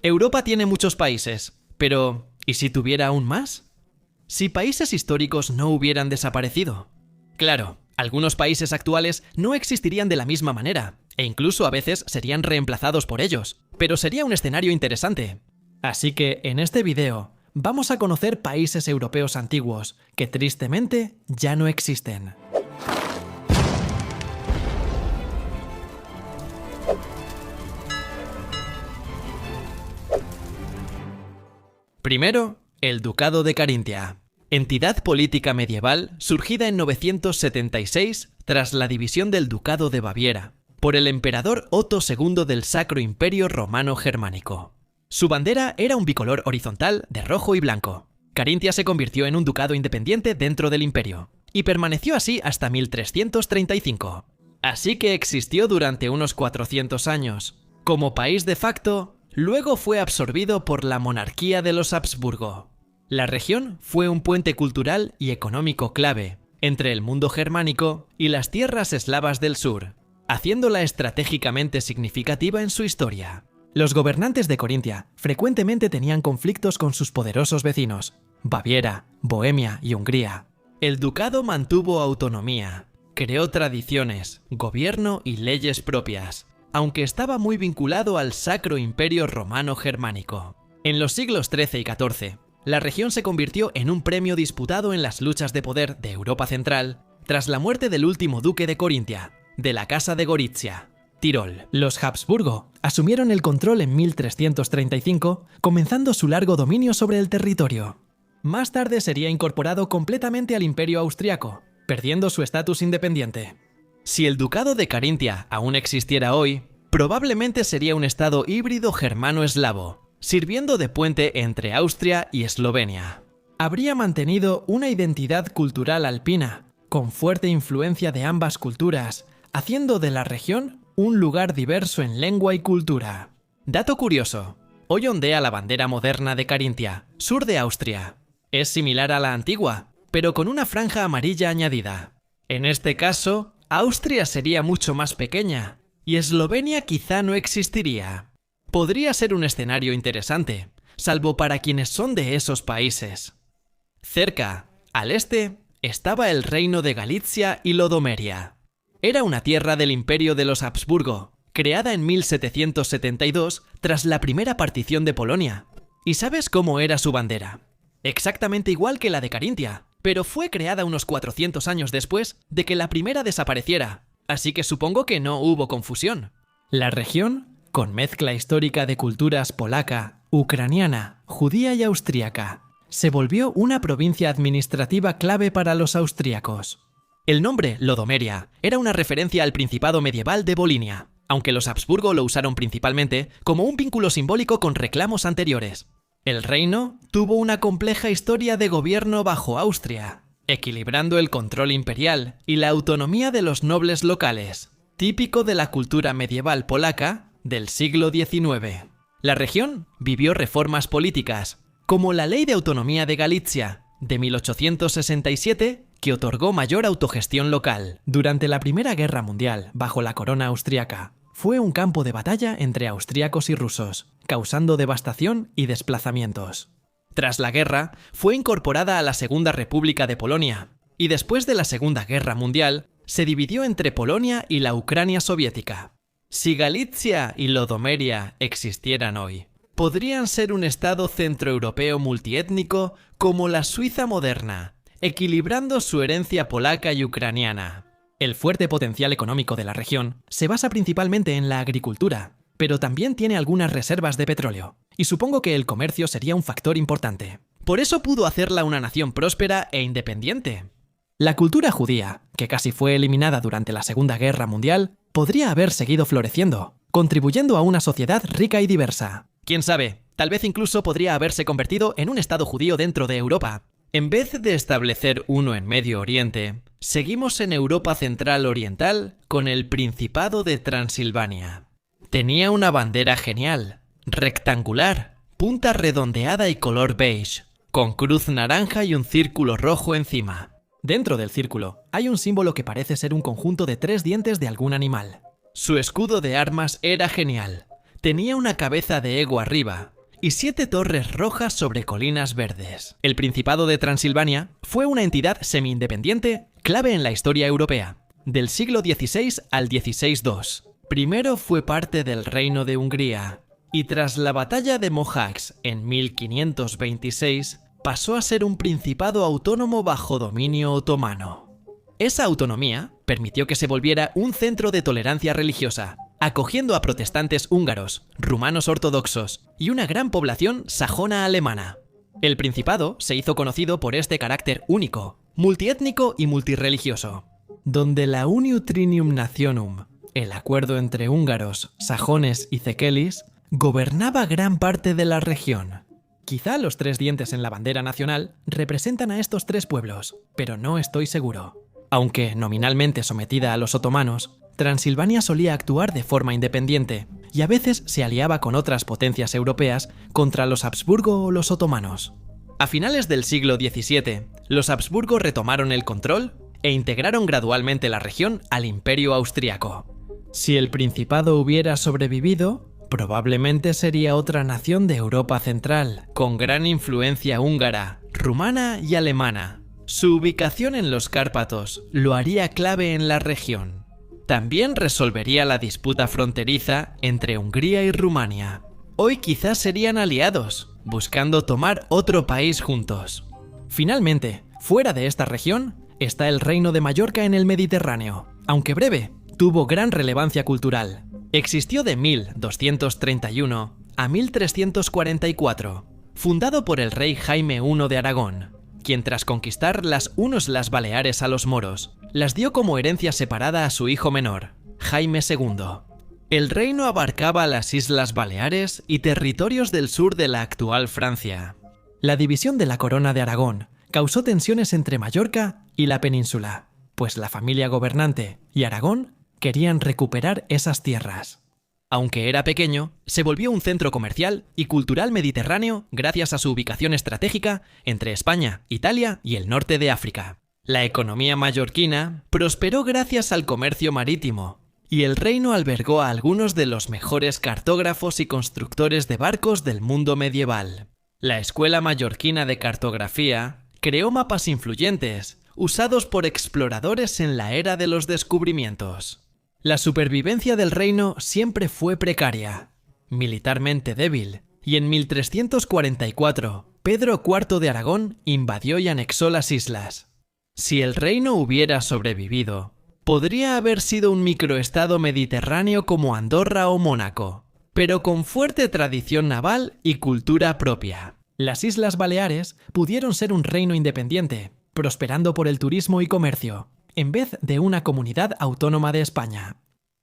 Europa tiene muchos países, pero ¿y si tuviera aún más? Si países históricos no hubieran desaparecido. Claro, algunos países actuales no existirían de la misma manera, e incluso a veces serían reemplazados por ellos, pero sería un escenario interesante. Así que en este video vamos a conocer países europeos antiguos que tristemente ya no existen. Primero, el Ducado de Carintia, entidad política medieval surgida en 976 tras la división del Ducado de Baviera por el emperador Otto II del Sacro Imperio Romano Germánico. Su bandera era un bicolor horizontal de rojo y blanco. Carintia se convirtió en un ducado independiente dentro del imperio, y permaneció así hasta 1335. Así que existió durante unos 400 años. Como país de facto, luego fue absorbido por la monarquía de los Habsburgo. La región fue un puente cultural y económico clave entre el mundo germánico y las tierras eslavas del sur, haciéndola estratégicamente significativa en su historia. Los gobernantes de Corintia frecuentemente tenían conflictos con sus poderosos vecinos, Baviera, Bohemia y Hungría. El ducado mantuvo autonomía, creó tradiciones, gobierno y leyes propias, aunque estaba muy vinculado al Sacro Imperio Romano Germánico. En los siglos XIII y XIV, la región se convirtió en un premio disputado en las luchas de poder de Europa Central tras la muerte del último duque de Corintia, de la Casa de Gorizia, Tirol. Los Habsburgo asumieron el control en 1335, comenzando su largo dominio sobre el territorio. Más tarde sería incorporado completamente al Imperio Austriaco, perdiendo su estatus independiente. Si el Ducado de Carintia aún existiera hoy, probablemente sería un estado híbrido germano-eslavo, sirviendo de puente entre Austria y Eslovenia. Habría mantenido una identidad cultural alpina, con fuerte influencia de ambas culturas, haciendo de la región un lugar diverso en lengua y cultura. Dato curioso, hoy ondea la bandera moderna de Carintia, sur de Austria. Es similar a la antigua, pero con una franja amarilla añadida. En este caso, Austria sería mucho más pequeña, y Eslovenia quizá no existiría. Podría ser un escenario interesante, salvo para quienes son de esos países. Cerca, al este, estaba el reino de Galitzia y Lodomeria. Era una tierra del Imperio de los Habsburgo, creada en 1772 tras la primera partición de Polonia. ¿Y sabes cómo era su bandera? Exactamente igual que la de Carintia, pero fue creada unos 400 años después de que la primera desapareciera, así que supongo que no hubo confusión. La región, con mezcla histórica de culturas polaca, ucraniana, judía y austríaca, se volvió una provincia administrativa clave para los austríacos. El nombre Lodomeria era una referencia al Principado medieval de Volinia, aunque los Habsburgo lo usaron principalmente como un vínculo simbólico con reclamos anteriores. El reino tuvo una compleja historia de gobierno bajo Austria, equilibrando el control imperial y la autonomía de los nobles locales, típico de la cultura medieval polaca del siglo XIX. La región vivió reformas políticas, como la Ley de Autonomía de Galitzia, de 1867, que otorgó mayor autogestión local. Durante la Primera Guerra Mundial, bajo la corona austriaca, fue un campo de batalla entre austríacos y rusos, causando devastación y desplazamientos. Tras la guerra, fue incorporada a la Segunda República de Polonia, y después de la Segunda Guerra Mundial, se dividió entre Polonia y la Ucrania soviética. Si Galitzia y Lodomeria existieran hoy, podrían ser un estado centroeuropeo multiétnico como la Suiza moderna, equilibrando su herencia polaca y ucraniana. El fuerte potencial económico de la región se basa principalmente en la agricultura, pero también tiene algunas reservas de petróleo, y supongo que el comercio sería un factor importante. Por eso pudo hacerla una nación próspera e independiente. La cultura judía, que casi fue eliminada durante la Segunda Guerra Mundial, podría haber seguido floreciendo, contribuyendo a una sociedad rica y diversa. ¿Quién sabe? Tal vez incluso podría haberse convertido en un estado judío dentro de Europa. En vez de establecer uno en Medio Oriente, seguimos en Europa Central Oriental con el Principado de Transilvania. Tenía una bandera genial, rectangular, punta redondeada y color beige, con cruz naranja y un círculo rojo encima. Dentro del círculo hay un símbolo que parece ser un conjunto de 3 dientes de algún animal. Su escudo de armas era genial. tenía una cabeza de ego arriba y 7 torres rojas sobre colinas verdes. El Principado de Transilvania fue una entidad semi-independiente clave en la historia europea, del siglo XVI al XVI-2. Primero fue parte del Reino de Hungría y tras la batalla de Mohacs en 1526 pasó a ser un principado autónomo bajo dominio otomano. Esa autonomía permitió que se volviera un centro de tolerancia religiosa, acogiendo a protestantes húngaros, rumanos ortodoxos y una gran población sajona alemana. El Principado se hizo conocido por este carácter único, multiétnico y multirreligioso, donde la Unio Trinium Nationum, el acuerdo entre húngaros, sajones y cequelis, gobernaba gran parte de la región. Quizá los 3 dientes en la bandera nacional representan a estos 3 pueblos, pero no estoy seguro. Aunque nominalmente sometida a los otomanos, Transilvania solía actuar de forma independiente y a veces se aliaba con otras potencias europeas contra los Habsburgo o los otomanos. A finales del siglo XVII, los Habsburgo retomaron el control e integraron gradualmente la región al Imperio Austriaco. Si el Principado hubiera sobrevivido, probablemente sería otra nación de Europa Central, con gran influencia húngara, rumana y alemana. Su ubicación en los Cárpatos lo haría clave en la región. También resolvería la disputa fronteriza entre Hungría y Rumania. Hoy quizás serían aliados, buscando tomar otro país juntos. Finalmente, fuera de esta región, está el Reino de Mallorca en el Mediterráneo. Aunque breve, tuvo gran relevancia cultural. Existió de 1231 a 1344, fundado por el rey Jaime I de Aragón, quien tras conquistar las Baleares a los moros, las dio como herencia separada a su hijo menor, Jaime II. El reino abarcaba las Islas Baleares y territorios del sur de la actual Francia. La división de la Corona de Aragón causó tensiones entre Mallorca y la península, pues la familia gobernante y Aragón querían recuperar esas tierras. Aunque era pequeño, se volvió un centro comercial y cultural mediterráneo gracias a su ubicación estratégica entre España, Italia y el norte de África. La economía mallorquina prosperó gracias al comercio marítimo, y el reino albergó a algunos de los mejores cartógrafos y constructores de barcos del mundo medieval. La Escuela Mallorquina de Cartografía creó mapas influyentes, usados por exploradores en la era de los descubrimientos. La supervivencia del reino siempre fue precaria, militarmente débil, y en 1344 Pedro IV de Aragón invadió y anexó las islas. Si el reino hubiera sobrevivido, podría haber sido un microestado mediterráneo como Andorra o Mónaco, pero con fuerte tradición naval y cultura propia. Las Islas Baleares pudieron ser un reino independiente, prosperando por el turismo y comercio, en vez de una comunidad autónoma de España.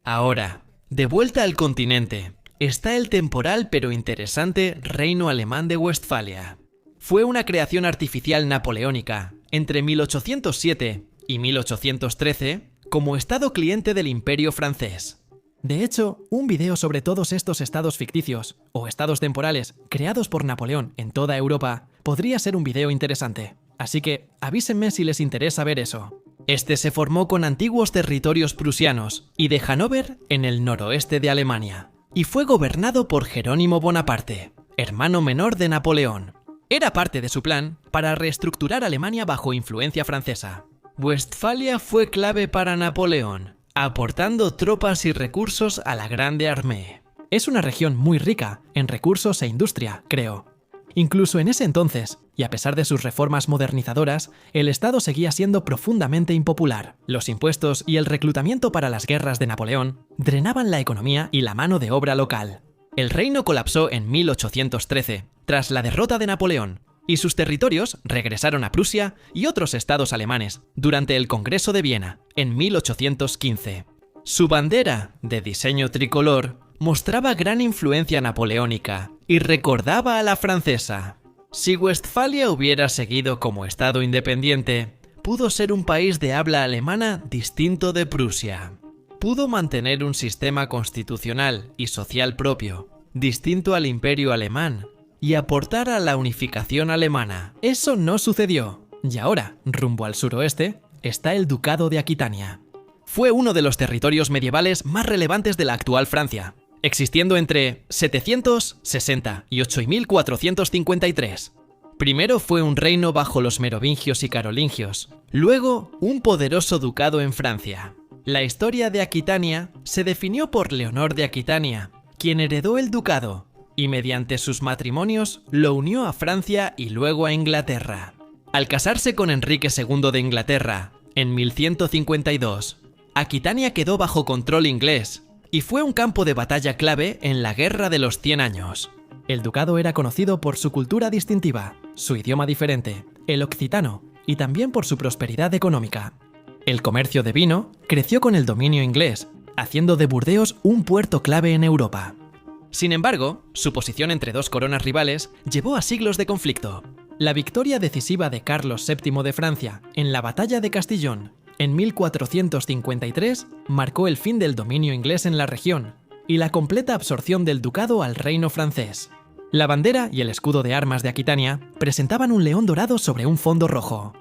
Ahora, de vuelta al continente, está el temporal pero interesante Reino Alemán de Westfalia. Fue una creación artificial napoleónica entre 1807 y 1813 como estado cliente del Imperio francés. De hecho, un video sobre todos estos estados ficticios o estados temporales creados por Napoleón en toda Europa podría ser un video interesante. Así que avísenme si les interesa ver eso. Este se formó con antiguos territorios prusianos y de Hannover en el noroeste de Alemania, y fue gobernado por Jerónimo Bonaparte, hermano menor de Napoleón. Era parte de su plan para reestructurar Alemania bajo influencia francesa. Westfalia fue clave para Napoleón, aportando tropas y recursos a la Grande Armée. Es una región muy rica en recursos e industria, creo. Incluso en ese entonces, y a pesar de sus reformas modernizadoras, el Estado seguía siendo profundamente impopular. Los impuestos y el reclutamiento para las guerras de Napoleón drenaban la economía y la mano de obra local. El reino colapsó en 1813, tras la derrota de Napoleón, y sus territorios regresaron a Prusia y otros estados alemanes durante el Congreso de Viena, en 1815. Su bandera, de diseño tricolor, mostraba gran influencia napoleónica y recordaba a la francesa. Si Westfalia hubiera seguido como estado independiente, pudo ser un país de habla alemana distinto de Prusia. Pudo mantener un sistema constitucional y social propio, distinto al imperio alemán, y aportar a la unificación alemana. Eso no sucedió, y ahora, rumbo al suroeste, está el Ducado de Aquitania. Fue uno de los territorios medievales más relevantes de la actual Francia. existiendo entre 760 y 8453. Primero fue un reino bajo los merovingios y carolingios, luego un poderoso ducado en Francia. La historia de Aquitania se definió por Leonor de Aquitania, quien heredó el ducado, y mediante sus matrimonios lo unió a Francia y luego a Inglaterra. Al casarse con Enrique II de Inglaterra, en 1152, Aquitania quedó bajo control inglés y fue un campo de batalla clave en la Guerra de los 100 años. El ducado era conocido por su cultura distintiva, su idioma diferente, el occitano, y también por su prosperidad económica. El comercio de vino creció con el dominio inglés, haciendo de Burdeos un puerto clave en Europa. Sin embargo, su posición entre dos coronas rivales llevó a siglos de conflicto. La victoria decisiva de Carlos VII de Francia en la Batalla de Castillón en 1453 marcó el fin del dominio inglés en la región y la completa absorción del ducado al reino francés. La bandera y el escudo de armas de Aquitania presentaban un león dorado sobre un fondo rojo.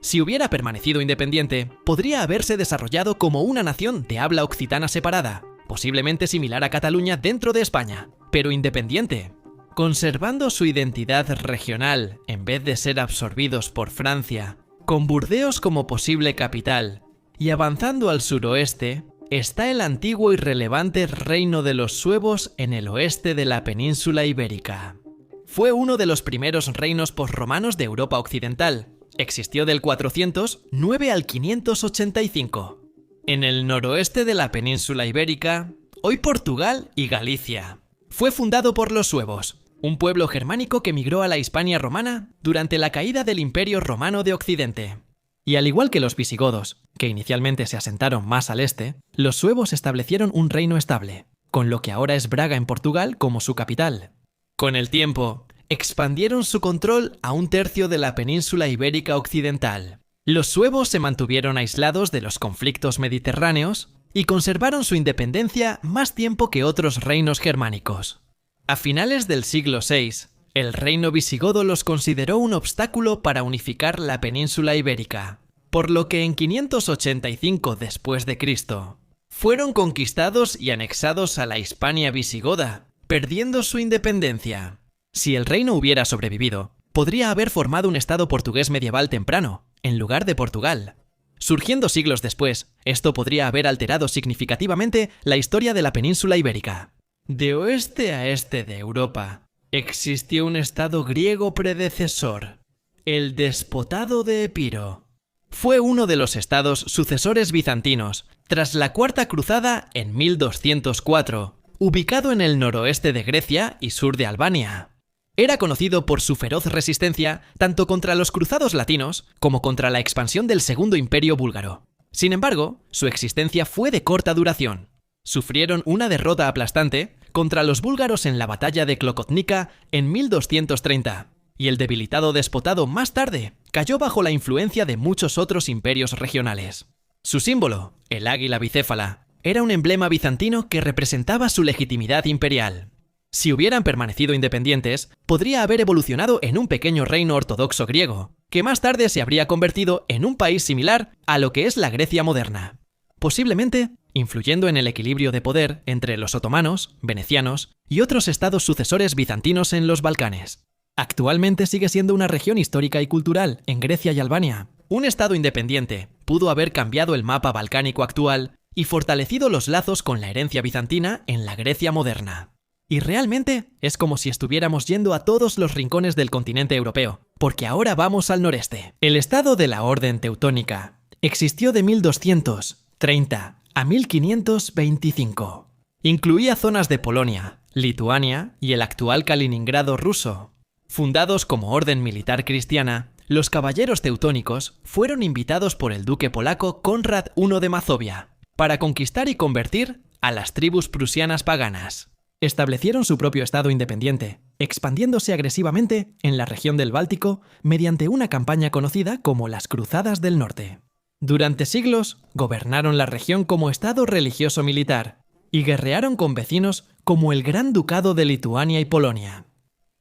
Si hubiera permanecido independiente, podría haberse desarrollado como una nación de habla occitana separada, posiblemente similar a Cataluña dentro de España, pero independiente, conservando su identidad regional en vez de ser absorbidos por Francia, con Burdeos como posible capital, y avanzando al suroeste, está el antiguo y relevante reino de los suevos en el oeste de la península ibérica. Fue uno de los primeros reinos posromanos de Europa occidental. Existió del 409 al 585. En el noroeste de la península ibérica, hoy Portugal y Galicia. Fue fundado por los suevos, un pueblo germánico que migró a la Hispania romana durante la caída del Imperio Romano de Occidente. Y al igual que los visigodos, que inicialmente se asentaron más al este, los suevos establecieron un reino estable, con lo que ahora es Braga en Portugal como su capital. Con el tiempo, expandieron su control a un tercio de la península ibérica occidental. Los suevos se mantuvieron aislados de los conflictos mediterráneos y conservaron su independencia más tiempo que otros reinos germánicos. A finales del siglo VI, el reino visigodo los consideró un obstáculo para unificar la península ibérica, por lo que en 585 después de Cristo fueron conquistados y anexados a la Hispania visigoda, perdiendo su independencia. Si el reino hubiera sobrevivido, podría haber formado un estado portugués medieval temprano, en lugar de Portugal. Surgiendo siglos después, esto podría haber alterado significativamente la historia de la península ibérica. De oeste a este de Europa, existió un estado griego predecesor, el Despotado de Epiro. Fue uno de los estados sucesores bizantinos, tras la Cuarta Cruzada en 1204, ubicado en el noroeste de Grecia y sur de Albania. Era conocido por su feroz resistencia tanto contra los cruzados latinos como contra la expansión del Segundo Imperio búlgaro. Sin embargo, su existencia fue de corta duración. Sufrieron una derrota aplastante contra los búlgaros en la batalla de Klokotnica en 1230, y el debilitado despotado más tarde cayó bajo la influencia de muchos otros imperios regionales. Su símbolo, el águila bicéfala, era un emblema bizantino que representaba su legitimidad imperial. Si hubieran permanecido independientes, podría haber evolucionado en un pequeño reino ortodoxo griego, que más tarde se habría convertido en un país similar a lo que es la Grecia moderna, posiblemente influyendo en el equilibrio de poder entre los otomanos, venecianos y otros estados sucesores bizantinos en los Balcanes. Actualmente sigue siendo una región histórica y cultural en Grecia y Albania. Un estado independiente pudo haber cambiado el mapa balcánico actual y fortalecido los lazos con la herencia bizantina en la Grecia moderna. Y realmente es como si estuviéramos yendo a todos los rincones del continente europeo, porque ahora vamos al noreste. El estado de la Orden Teutónica existió de 1230 a 1525. Incluía zonas de Polonia, Lituania y el actual Kaliningrado ruso. Fundados como orden militar cristiana, los caballeros teutónicos fueron invitados por el duque polaco Konrad I de Mazovia para conquistar y convertir a las tribus prusianas paganas. Establecieron su propio estado independiente, expandiéndose agresivamente en la región del Báltico mediante una campaña conocida como las Cruzadas del Norte. Durante siglos, gobernaron la región como estado religioso militar y guerrearon con vecinos como el Gran Ducado de Lituania y Polonia.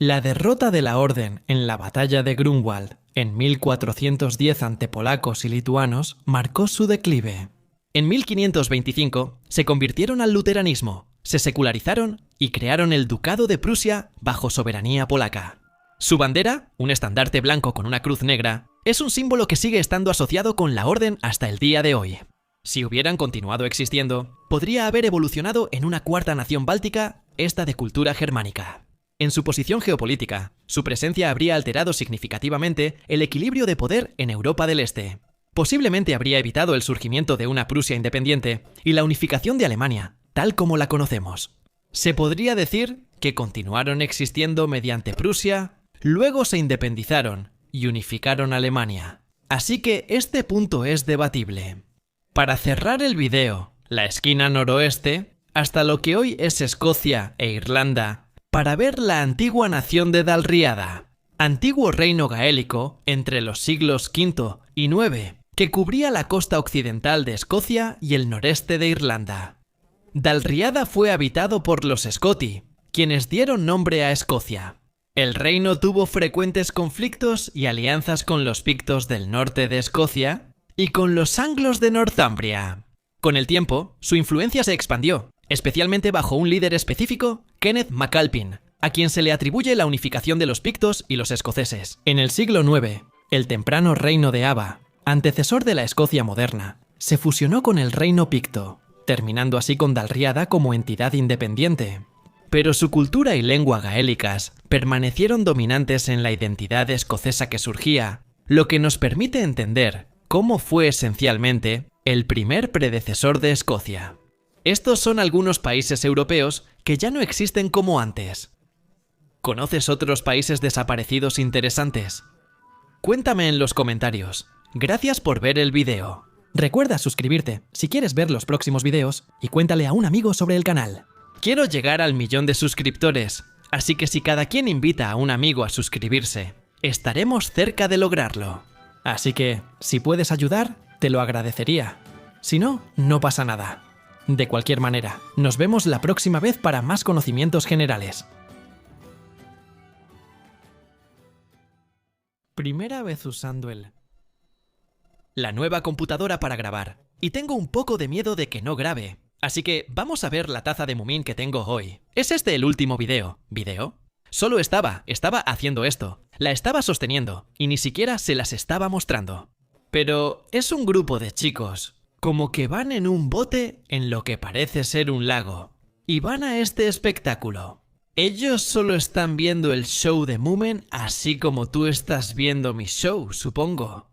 La derrota de la Orden en la batalla de Grunwald en 1410 ante polacos y lituanos marcó su declive. En 1525 se convirtieron al luteranismo se secularizaron y crearon el Ducado de Prusia bajo soberanía polaca. Su bandera, un estandarte blanco con una cruz negra, es un símbolo que sigue estando asociado con la orden hasta el día de hoy. Si hubieran continuado existiendo, podría haber evolucionado en una cuarta nación báltica, esta de cultura germánica. En su posición geopolítica, su presencia habría alterado significativamente el equilibrio de poder en Europa del Este. Posiblemente habría evitado el surgimiento de una Prusia independiente y la unificación de Alemania, tal como la conocemos. Se podría decir que continuaron existiendo mediante Prusia, luego se independizaron y unificaron Alemania. Así que este punto es debatible. Para cerrar el video, la esquina noroeste, hasta lo que hoy es Escocia e Irlanda, para ver la antigua nación de Dalriada, antiguo reino gaélico entre los siglos V y IX, que cubría la costa occidental de Escocia y el noreste de Irlanda. Dalriada fue habitado por los Scoti, quienes dieron nombre a Escocia. El reino tuvo frecuentes conflictos y alianzas con los pictos del norte de Escocia y con los anglos de Northumbria. Con el tiempo, su influencia se expandió, especialmente bajo un líder específico, Kenneth MacAlpin, a quien se le atribuye la unificación de los pictos y los escoceses. En el siglo IX, el temprano reino de Ava, antecesor de la Escocia moderna, se fusionó con el reino picto, terminando así con Dalriada como entidad independiente. Pero su cultura y lengua gaélicas permanecieron dominantes en la identidad escocesa que surgía, lo que nos permite entender cómo fue esencialmente el primer predecesor de Escocia. Estos son algunos países europeos que ya no existen como antes. ¿Conoces otros países desaparecidos interesantes? Cuéntame en los comentarios. Gracias por ver el video. Recuerda suscribirte si quieres ver los próximos videos y cuéntale a un amigo sobre el canal. Quiero llegar al 1.000.000 de suscriptores, así que si cada quien invita a un amigo a suscribirse, estaremos cerca de lograrlo. Así que, si puedes ayudar, te lo agradecería. Si no, no pasa nada. De cualquier manera, nos vemos la próxima vez para más conocimientos generales. Primera vez usando la nueva computadora para grabar, y tengo un poco de miedo de que no grabe. Así que vamos a ver la taza de Moomin que tengo hoy. ¿Es este el último video? ¿Video? Solo estaba haciendo esto. La estaba sosteniendo y ni siquiera se las estaba mostrando. Pero es un grupo de chicos, como que van en un bote en lo que parece ser un lago, y van a este espectáculo. Ellos solo están viendo el show de Moomin así como tú estás viendo mi show, supongo.